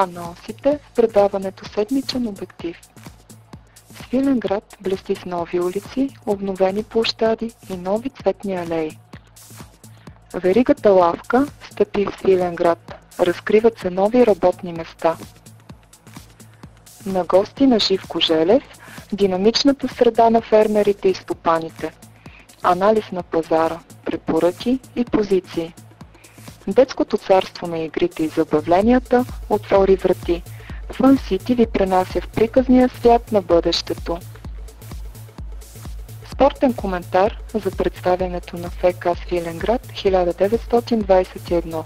Анонсите в предаването Седмичен обектив. Свиленград блести с нови улици, обновени площади и нови цветни алеи. Веригата лавка стъпи в Свиленград. Разкриват се нови работни места. На гости на Живко Желев, динамичната среда на фермерите и стопаните. Анализ на пазара, препоръки и позиции. Детското царство на игрите и забавленията отвори врати. Фън Сити ви пренася в приказния свят на бъдещето. Спортен коментар за представянето на ФК Свиленград 1921.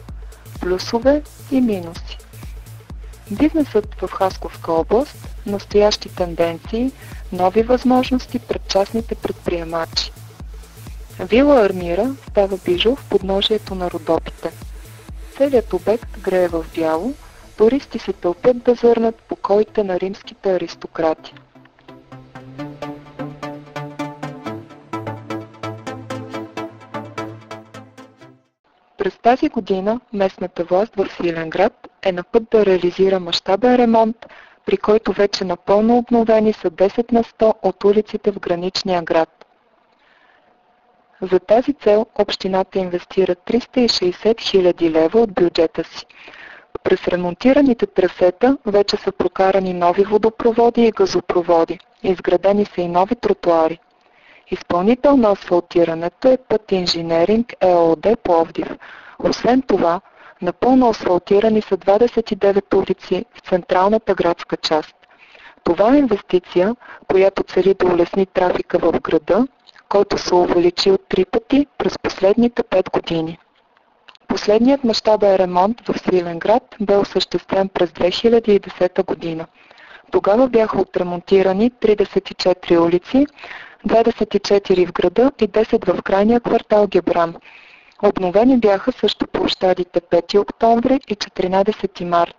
Плюсове и минуси. Бизнесът в Хасковска област, настоящи тенденции, нови възможности пред частните предприемачи. Вила Армира става бижу в подножието на Родопите. Целият обект грее в бяло, туристи се тълпят да зърнат покоите на римските аристократи. През тази година местната власт в Свиленград е на път да реализира мащабен ремонт, при който вече напълно обновени са 10 на 100 от улиците в граничния град. За тази цел общината инвестира 360 000 лева от бюджета си. През ремонтираните трасета вече са прокарани нови водопроводи и газопроводи. Изградени са и нови тротуари. Изпълнител на асфалтирането е Път Инженеринг ЕООД Пловдив. Освен това, напълно асфалтирани са 29 улици в централната градска част. Това е инвестиция, която цели да улесни трафика в града, който се увеличил 3 пъти през последните 5 години. Последният мащабен ремонт в Свиленград бе осъществен през 2010 година. Тогава бяха отремонтирани 34 улици, 24 в града и 10 в крайния квартал Гебран. Обновени бяха също площадите 5 октомври и 14 март.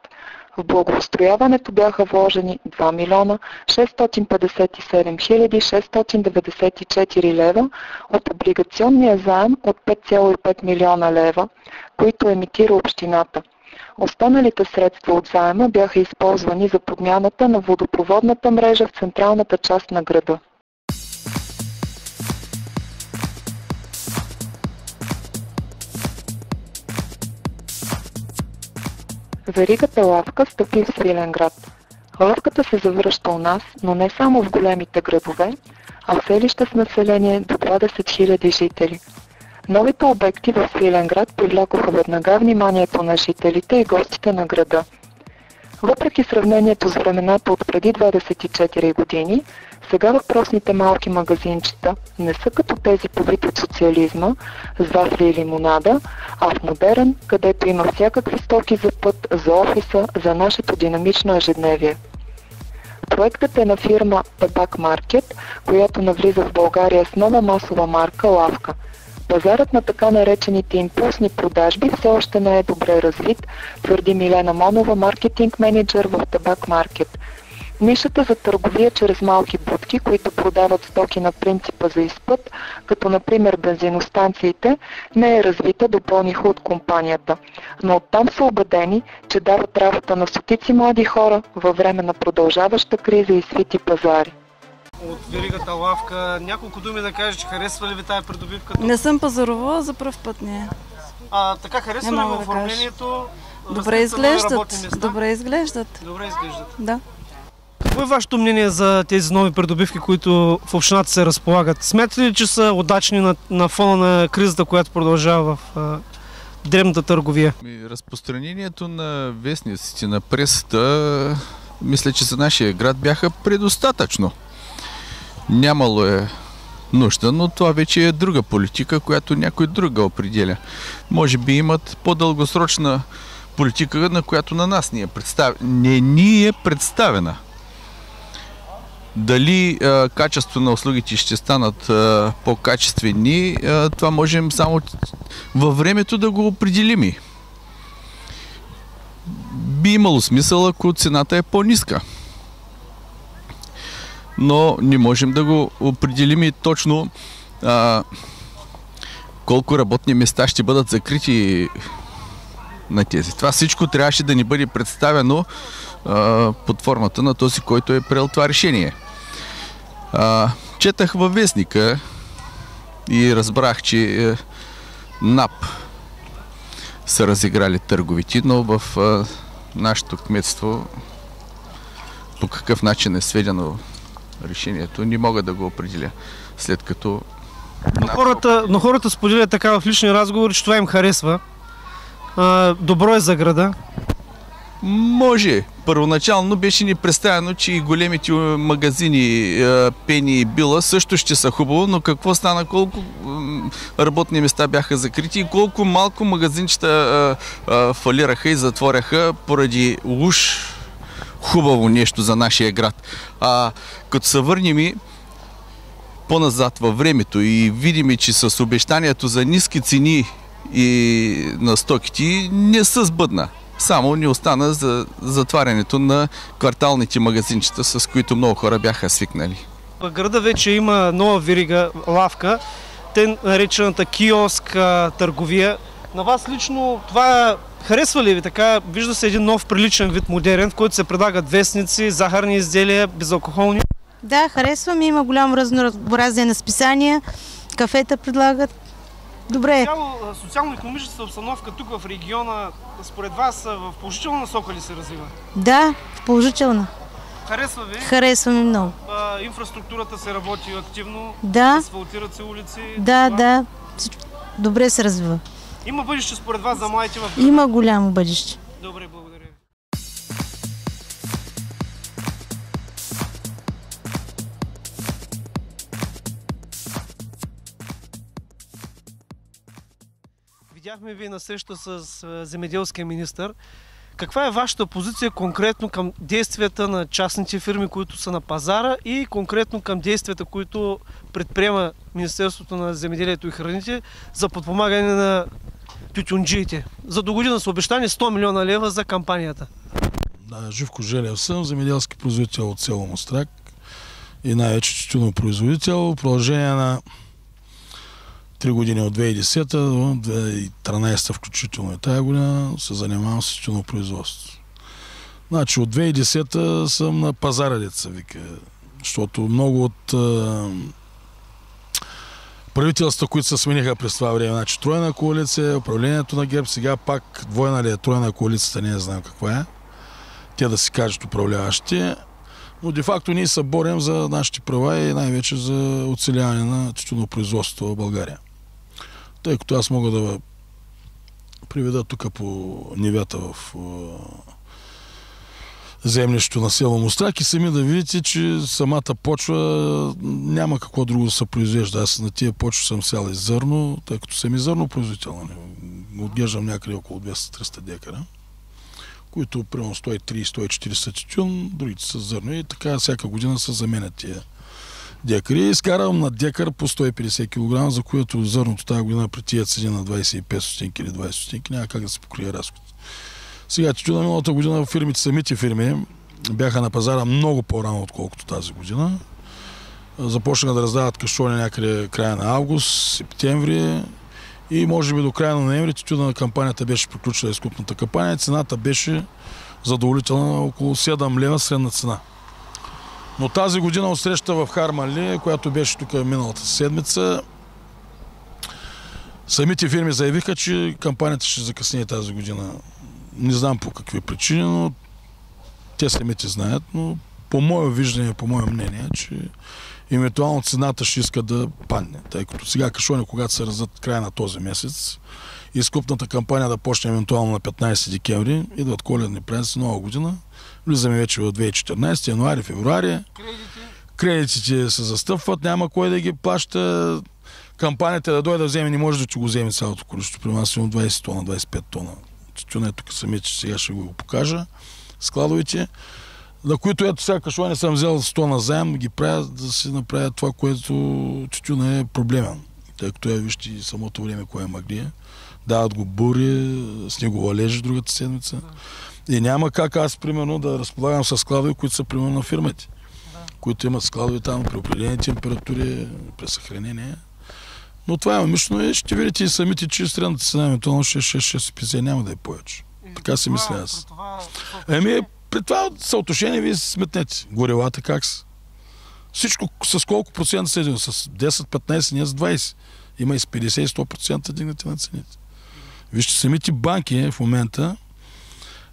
В благоустрояването бяха вложени 2 милиона 657 хиляди 694 лева от облигационния заем от 5,5 милиона лева, които емитира общината. Останалите средства от заема бяха използвани за подмяната на водопроводната мрежа в централната част на града. Веригата лавка стъпи в Свиленград. Лавката се завръща у нас, но не само в големите градове, а в селища с население до 20 000 жители. Новите обекти в Свиленград привлякоха веднага вниманието на жителите и гостите на града. Въпреки сравнението с времената от преди 24 години, сега въпросните малки магазинчета не са като тези по вид от социализма, с вафли и лимонада, а в модерен, където има всякакви стоки за път, за офиса, за нашето динамично ежедневие. Проектът е на фирма Табак Маркет, която навлиза в България с нова масова марка Лавка. Пазарът на така наречените импулсни продажби все още не е добре развит, твърди Милена Монова, маркетинг менеджер в Табак Маркет. Нишата за търговия чрез малки будки, които продават стоки на принципа за изпът, като например бензиностанциите, не е развита до по-нихо от компанията. Но оттам са убедени, че дават работа на стотици млади хора във време на продължаваща криза и свити пазари. От веригата лавка, няколко думи да кажеш, че харесва ли ви тази придобивка? Не съм пазарувала, за пръв път не е. Така харесва ли в оформлението? Добре изглеждат. Добре изглеждат. Добре изглеждат. Да. Какво е вашето мнение за тези нови придобивки, които в общината се разполагат? Смятате ли, че са удачни на фона на кризата, която продължава в дребната търговия? Разпространението на вестниците, на пресата, мисля, че за нашия град бяха предостатъчно. Нямало е нужда, но това вече е друга политика, която някой друга определя. Може би имат по-дългосрочна политика, на която на нас не ни е представена. Дали качеството на услугите ще станат по-качествени, това можем само във времето да го определим. Би имало смисъл, ако цената е по-ниска. Но не можем да го определим и точно колко работни места ще бъдат закрити на тези. Това всичко трябваше да ни бъде представено под формата на този, който е приел това решение. Четах във вестника и разбрах, че НАП са разиграли търговите, но в нашето кметство по какъв начин е сведено решението, не мога да го определя, след като... Но хората споделят така в лични разговори, че това им харесва. Добро е за града. Може. Първоначално беше ни представено, че и големите магазини Пени и Била също ще са хубаво, но какво стана, колко работни места бяха закрити и колко малко магазинчета фалираха и затворяха поради уж хубаво нещо за нашия град. Като се върнем по-назад във времето и видим, че с обещанието за ниски цени и на стоките не се сбъдна. Само ни остана за затварянето на кварталните магазинчета, с които много хора бяха свикнали. В града вече има нова верига, лавка, те наречената киоск търговия. На вас лично това харесва ли ви така? Вижда се един нов приличен вид модерен, в който се предлагат вестници, захарни изделия, безалкохолни? Да, харесва ми. Има голямо разнообразие на списания, кафета предлагат. Добре. Социално-икономическата обстановка тук в региона, според вас, в положителна насока ли се развива? Да, в положителна. Харесва ви? Харесва ми много. Инфраструктурата се работи активно? Да. Асфалтират се улици? Да. Добре се развива. Има бъдеще според вас за младите в града? Има голямо бъдеще. Добре, благодаря ви. Видяхме ви на среща с земеделския министър. Каква е вашата позиция конкретно към действията на частните фирми, които са на пазара и конкретно към действията, които предприема Министерството на земеделието и храните за подпомагане на тютюнджиите? За до година са обещани 100 милиона лева за кампанията. Да, Живко Желев съм, земеделски производител от село Мострак и най-вече тютюнопроизводител. В продължение на 3 години от 2010 до 2013 включително и тая година се занимавам с тютюнопроизводство. Значи от 2010 съм на пазара, деца вика, защото много от правителства, които се смениха през това време, значи тройна коалиция, управлението на ГЕРБ, сега пак двойна ли е тройна коалицията, не знам каква е. Те да си кажат управляващите, но де-факто ние се борим за нашите права и най-вече за оцеляване на тютюнопроизводството в България. Тъй като аз мога да приведа тук по нивята в землището на село Мострак и сами да видите, че самата почва няма какво друго да се произвежда. Аз на тия почва съм сял и зърно, тъй като съм и зърно производител. Отглеждам някъде около 200-300 декара, които примерно 130-140 тютюн, другите са зърно и така всяка година се заменят тия декари. Изкарвам на декар по 150 кг, за което зърното тази година при тия цени на 25 стотинки или 20 стотинки няма как да се покрие разходите. Сега тютюна миналата година в фирмите, самите фирми бяха на пазара много по-рано, отколкото тази година. Започнаха да раздават кашони някъде края на август, септември и може би до края на ноември тютюна на кампанията беше приключила изкупната кампания. Цената беше задоволителна, около 7 лева средна цена. Но тази година от среща в Харманли, която беше тук миналата седмица, самите фирми заявиха, че кампанията ще закъсне тази година. Не знам по какви причини, но те самите знаят, но по мое виждане, по мое мнение, че евентуално цената ще иска да падне. Тъй като сега кашони, когато се раздадат края на този месец, изкупната кампания да почне евентуално на 15 декември, идват коледни празници, нова година, влизаме вече в 2014, януари, февруари. Кредитите се застъпват, няма кой да ги плаща. Кампанията да дойде да вземе, не може да го вземе цялото количество. При нас имам 20 тона, 25 тона. Тютюна тук самите, сега ще го покажа. Складовите, на които ето сега кашони съм взел 100 на заем, ги правя да си направя това, което тютюна е проблемен. Тъй като вижте и самото време кое е магния. Дават го бури, снеговалежи другата седмица. И няма как аз, примерно, да разполагам с складове, които са, примерно, на фирмите. Които имат складове там при определени температури, при съхранение. Но това е умишлено и ще видите и самите, че средната цена на метанол 6,50 няма да е повече. Така си мисля аз. При това съотношение вие си сметнете. Горелата как са? Всичко с колко процента седи? С 10, 15, не с 20. Има и с 50 и 100% дигнати на цените. Вижте, самите банки в момента,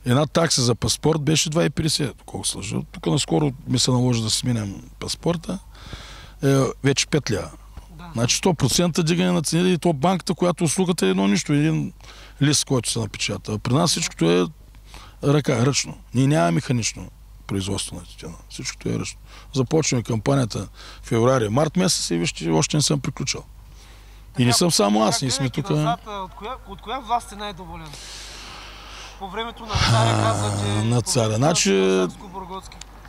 една такса за паспорт беше 2,50. Колко слъжа. Тук наскоро ми се наложи да сменям паспорта. Вече 5 лева. Значи 100% дигане на цените и то банката, която услугата е едно нищо. Един лист, който се напечата. При нас всичкото е ръка, ръчно. Ние нямаме механично производство на тютюна. Всичкото е ръчно. Започваме кампанията в февруари, март месец и вижте, още не съм приключил. И не съм само аз, ние сме тук. От коя власт сте най-доволен? По времето на царя казвате... На царя. Значи...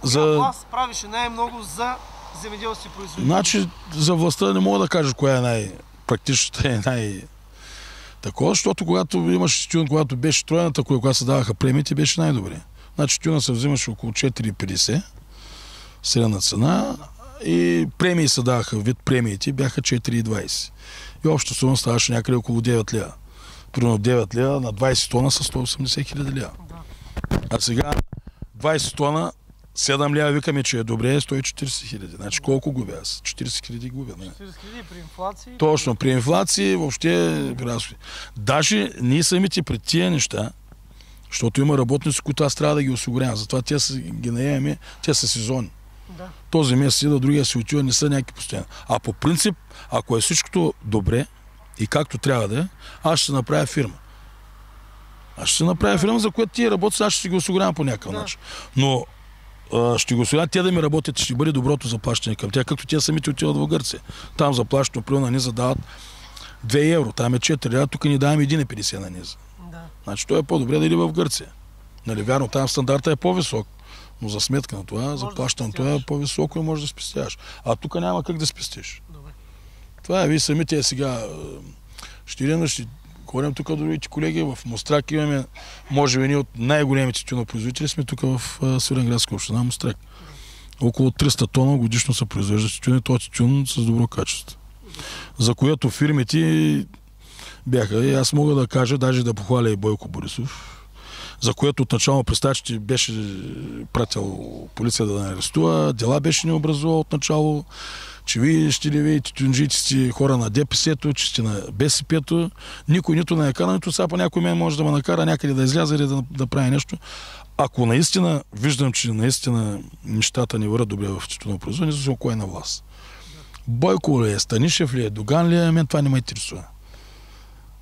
Коя власт правише най-много за земеделски производители? Значи за властта не мога да кажа коя е най-практичната и най-такова, защото когато имаш тютюн, когато беше тройната, когато се даваха премиите, беше най-добре. Значи тютюна се взимаше около 4,50 средна цена и премии се даваха, вид премиите бяха 4,20. И общо сума ставаше някъде около 9 лева. Примерно 9 лева на 20 тона са 180 хиляди лева. А сега 20 тона 7 лева викаме, че е добре, 140 хиляди. Значи колко губя аз? 40 хиляди губя. 40 хиляди при инфлация? Точно, при инфлация въобще разходи. Даже ние самите пред тия неща, защото има работници, които аз трябва да ги осигурявам. Затова те ги наемаме, те са сезонни. Да. Този месец идва, другия се отива, не са някакви постоянни. А по принцип, ако е всичкото добре и както трябва да е, аз ще направя фирма. Аз ще направя фирма, за която тия работи, аз ще си ги осигурявам по някакъв начин. Но ще го осигурявам те да ми работят, ще бъде доброто заплащане към тях, както те самите отиват в Гърция. Там заплащането, примерно на низа дават 2 евро, там е 4 лева, тук ни даваме 1,50 на низа. Да. Значи то е по-добре да иде в Гърция. Нали, вярно, там стандарта е по-висок, но за сметка на това, заплащането е по-високо и може да спестяваш. А тук няма как да спестиш. Добре. Това е, вие самите сега ще говорим тук до другите колеги, в Мострак имаме, може би, от най-големите тютюнопроизводители сме тук в Свиленградска община, Мострак. Около 300 тона годишно се произвежда тютюн и този тютюн с добро качество. За което фирмите бяха, и аз мога да кажа, даже да похваля и Бойко Борисов, за което отначало представяше, беше пратил полиция да не арестува, дела беше не образувал отначало, че вие ще ли вие тютюнджите сте хора на ДПС-то, че сте на БСП-то, никой нито не накара, нито сега по някой мен може да ме накара някъде да изляза или да прави нещо. Ако наистина виждам, че наистина нещата не върват добре в тютюнопроизводство, независимо кой е на власт. Бойко ли е, Станишев ли е, Доган ли е, мен това не ме интересува.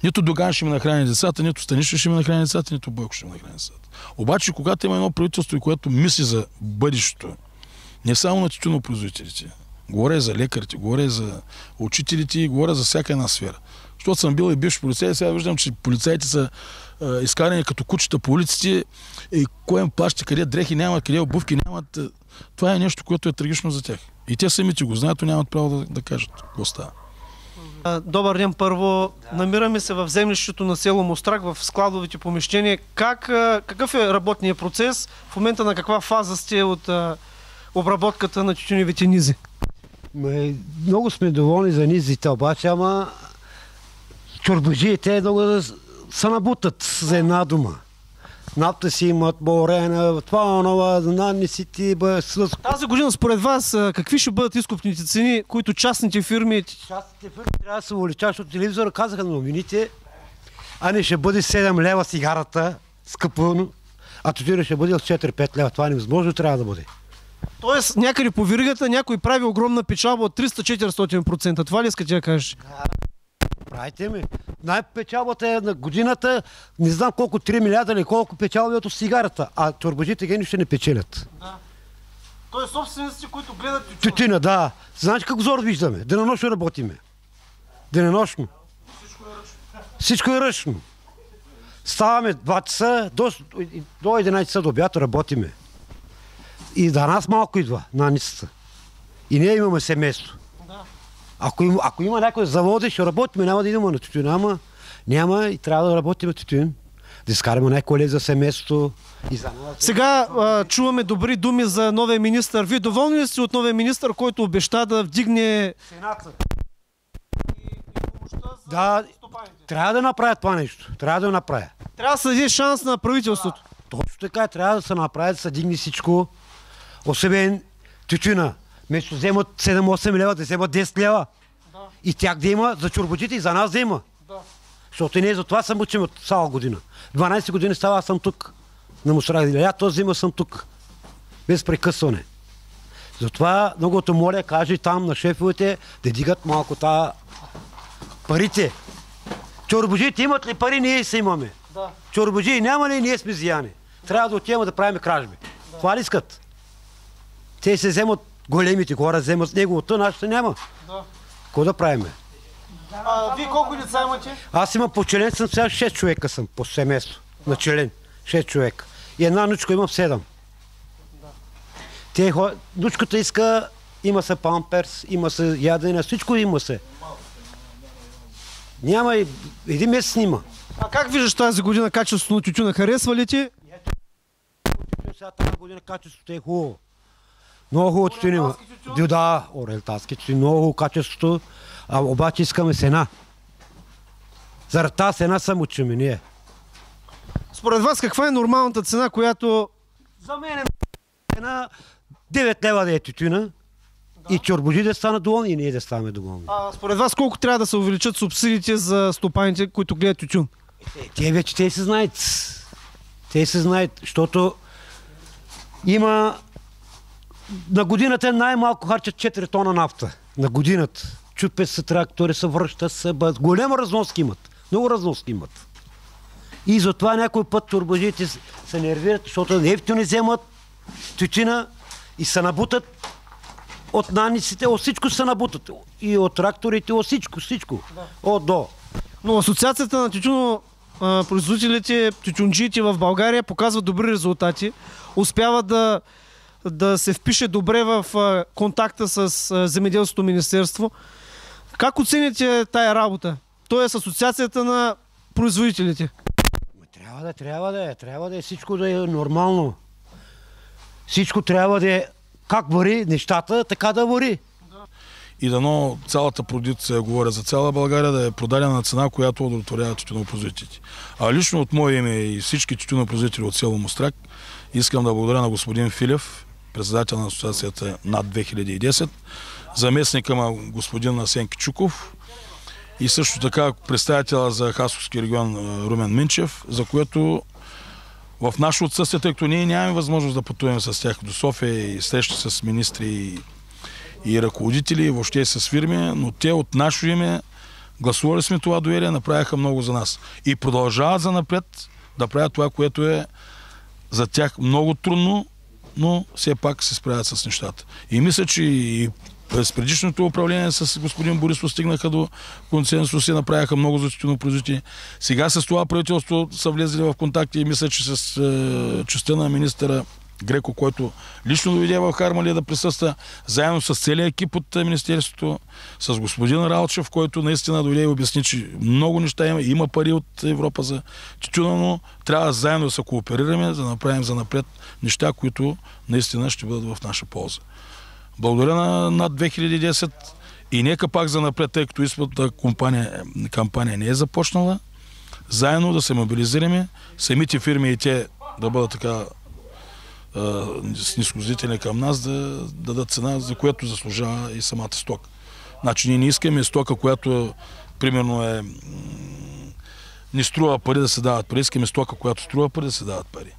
Нито Доган ще ми нахрани децата, нито Станишев ще ми нахрани децата, нито Бойко ще ми нахрани децата. Обаче, когато има едно правителство, което мисли за бъдещето, не само на тютюнопроизводителите, говоря и за лекарите, говоря и за учителите, говоря за всяка една сфера. Защото съм бил и бивш полицай, сега виждам, че полицаите са изкарани като кучета по улиците и кой им плаща, къде дрехи нямат, къде обувки нямат. Това е нещо, което е трагично за тях. И те самите го знаят, но нямат право да кажат какво става. Добър ден, първо. Намираме се в землището на село Мострак, в складовите помещения. Какъв е работният процес? В момента на каква фаза сте от обработката на тютюневите низи? Много сме доволни за низите, обаче, ама чорбаджиите много да се набутат за една дума. Напта си имат борена, това онова, нанесите... Тази година според вас какви ще бъдат изкупните цени, които частните фирми... Частните фирми трябва да се увеличават, защото телевизора казаха на новините, а не ще бъде 7 лева цигарата, скъпо, а тютюнът ще бъде от 4-5 лева. Това невъзможно трябва да бъде. Тоест някъде по веригата някой прави огромна печалба от 300-400%. Това ли искате да кажеш? Да, правите ми. Най-печалбата е на годината, не знам колко, 3 милиарда или колко печалби от цигарата, а чорбаджите гени ще не печелят. Да. Тоест собствениците, които гледат тютюна, да. Знаете как зор виждаме? Денонощно работиме. Денонощно. Всичко е ръчно. Ставаме 2 часа, до 11 часа до обяд работиме. И за нас малко идва на ницата. И ние имаме семейство. Да. Ако има някой заводи, ще работим, няма да идваме на тютюн, няма и трябва да работим на тютюн. Да изкараме някой лев за семейството. И за нас. Сега чуваме добри думи за новия министър. Вие доволни ли сте от новия министър, който обеща да вдигне... Цената. Да, трябва да направят това нещо. Трябва да направя. Трябва да се даде шанс на правителството. Точно така, трябва да се направи, да се дигне всичко. Особен тютюна. Вместо вземат 7-8 лева, да вземат 10 лева. Да. И тях да има, за чорбаджите и за нас да има. Да. Защото ние за това съм учим от цяла година. 12 години става, аз съм тук. На Мустрах този зима съм тук. Без прекъсване. Затова многото моля, кажи там на шефовете да дигат малко парите. Чорбаджите имат ли пари, ние се имаме. Да. Чорбаджи няма ли, ние сме зияни. Трябва да отиваме да правим кражби. Да. Това ли искат? Те се вземат, големите хора вземат с неговото, нашите няма. Да. Какво да правиме? Вие колко деца имате? Аз имам по член, съм сега 6 човека съм по семейство. На член. 6 човека. И една внучка имам 7. Да. Внучката иска, има се памперс, има се ядене, всичко има се. Няма и един месец снима. А как виждаш тази година качеството на тютюна? Харесва ли ти? Сега тази година качеството е хубаво. Много хубаво тютюн има. Да, орелтански тютюн, много хубаво качеството. А обаче искаме сена. Заради тази сена съм учим ние. Според вас каква е нормалната цена, която... За мен е цена 9 лева да е тютюна. Да. И чорбаджи да станат доволни и ние да ставаме доволни. Според вас колко трябва да се увеличат субсидиите за стопаните, които гледат тютюн? Те се знаят. Те се знаят, защото има... На годината най-малко харчат 4 тона нафта. На годината. Чупят се трактори, се връщат се. Голема разноски имат. Много разноски имат. И затова някой път чорбаджите се нервират, защото нефтини вземат тютюна и се набутат от наниците, от всичко се набутат. И от тракторите, от всичко. Да. От до. Но Асоциацията на тютюнопроизводителите, тютюнджиите в България показват добри резултати. Успяват да се впише добре в контакта с Земеделското министерство. Как оцените тая работа? Тоест Асоциацията на производителите. Трябва да е всичко да е нормално. Всичко трябва да е как вари нещата, така да вари. И дано цялата продукция, говоря за цяла България, да е продадена на цена, която удовлетворява тютюнопроизводителите. А лично от мое име и всички тютюнопроизводители от село Мустрак искам да благодаря на господин Филев, председател на асоциацията над 2010, заместника на господин Асен Кичуков и също така представителя за Хасковски регион Румен Минчев, за което в наше отсъствие, тъй като ние нямаме възможност да пътуваме с тях до София и срещи с министри и ръководители, и въобще с фирми, но те от наше име гласували сме това доверие, направиха много за нас. И продължават за напред да правят това, което е за тях много трудно, но все пак се справят с нещата. И мисля, че и през предишното управление с господин Борисов стигнаха до консенсус и направиха много за тютюнопроизводители. Сега с това правителство са влезли в контакти и мисля, че с частта на министъра Греко, който лично доведе в Харманли да присъства, заедно с целият екип от Министерството, с господин Ралчев, който наистина доведе и обясни, че много неща има пари от Европа за тютюна, но трябва заедно да се кооперираме, за да направим занапред неща, които наистина ще бъдат в наша полза. Благодаря на над 2010 и нека пак занапред, тъй като изпълната кампания не е започнала, заедно да се мобилизираме, самите фирми и те да бъдат така снисходителни към нас, да дадат цена, за която заслужава и самата стока. Значи ние не искаме стока, която примерно не струва пари да се дават пари, искаме стока, която струва пари да се дават пари.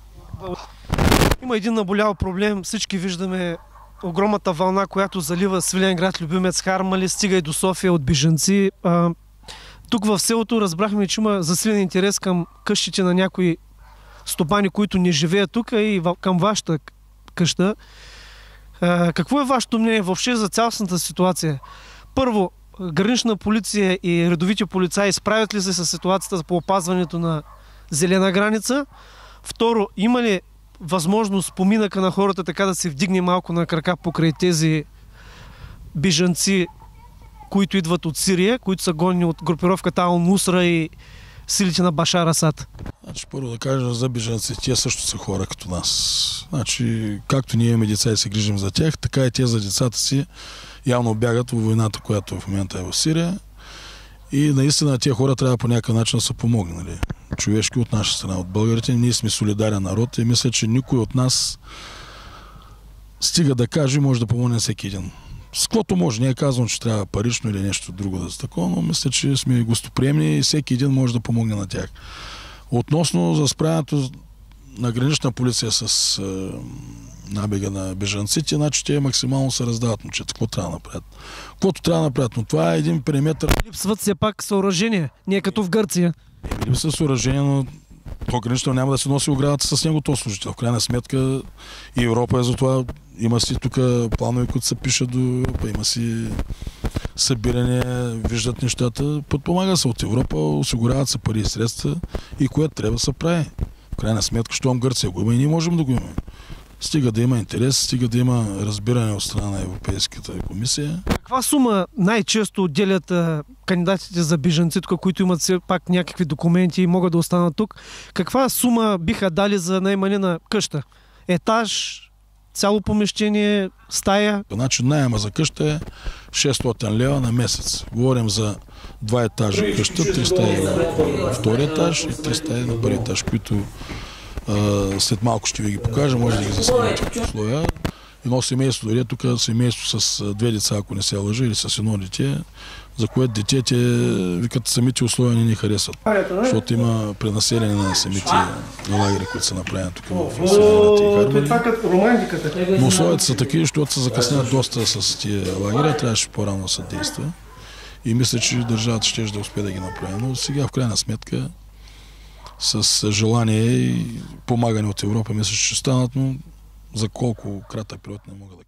Има един наболял проблем, всички виждаме огромната вълна, която залива Свиленград, Любимец, Харманли, стига и до София от бежанци. Тук в селото разбрахме, че има засилен интерес към къщите на някои стопани, които не живеят тук и към вашата къща. Какво е вашето мнение въобще за цялостната ситуация? Първо, гранична полиция и редовите полицаи справят ли се с ситуацията по опазването на зелена граница? Второ, има ли възможност поминъка на хората така да се вдигне малко на крака покрай тези бежанци, които идват от Сирия, които са гонени от групировката Ал-Нусра и силите на Башар Асад? Значи, първо да кажа за бежанците, те също са хора като нас. Значи, както ние имаме деца и се грижим за тях, така и те за децата си явно бягат във войната, която в момента е в Сирия. И наистина тези хора трябва по някакъв начин да се помогне. Нали? Човешки от наша страна, от българите. Ние сме солидарен народ и мисля, че никой от нас стига да каже, може да помогне всеки един. С каквото може. Не е казвам, че трябва парично или нещо друго да се такова, но мисля, че сме гостоприемни и всеки един може да помогне на тях. Относно за справянето на гранична полиция с набега на бежанците, значи те максимално се раздават момчета. Какво трябва да направят? Каквото трябва да направят, но това е един периметър. Липсват все пак съоръжения, не е като в Гърция. Липсва съоръжение, но то гранично няма да се носи оградата с него, то служител. В крайна сметка и Европа е за това. Има си тук планове, които се пишат до Европа, има си събиране, виждат нещата, подпомага се от Европа, осигуряват се пари и средства и което трябва да се прави. В крайна сметка, щом Гърция го има и ние можем да го имаме. Стига да има интерес, стига да има разбиране от страна на Европейската комисия. Каква сума най-често отделят кандидатите за бежанци, които имат все пак някакви документи и могат да останат тук? Каква сума биха дали за наемане на къща? Етаж, цяло помещение, стая? Значи найема за къща е 600 лева на месец. Говорим за 2 етажа къща, 300 на втори етаж и 300 на първи етаж, които след малко ще ви ги покажа, може да ги заснимете като условия. Едно семейство, дори тук семейство с 2 деца, ако не се лъжа, или с едно дете, за което детете викат самите условия не ни харесват. Защото има пренаселение на самите лагери, които са направени тук в Хармани. Но условията са такива, защото се закъсняват доста с тия лагери, трябваше по-рано да се действа. И мисля, че държавата ще да успее да ги направи. Но сега в крайна сметка с желание и помагане от Европа, мисля, че ще станат, но за колко кратък период не мога да кажа.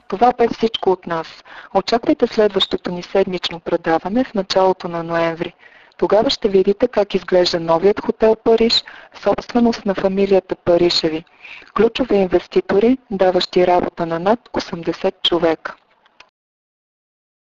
Това бе всичко от нас. Очаквайте следващото ни седмично предаване в началото на ноември. Тогава ще видите как изглежда новият хотел Париж, собственост на фамилията Паришеви. Ключови инвеститори, даващи работа на над 80 човека.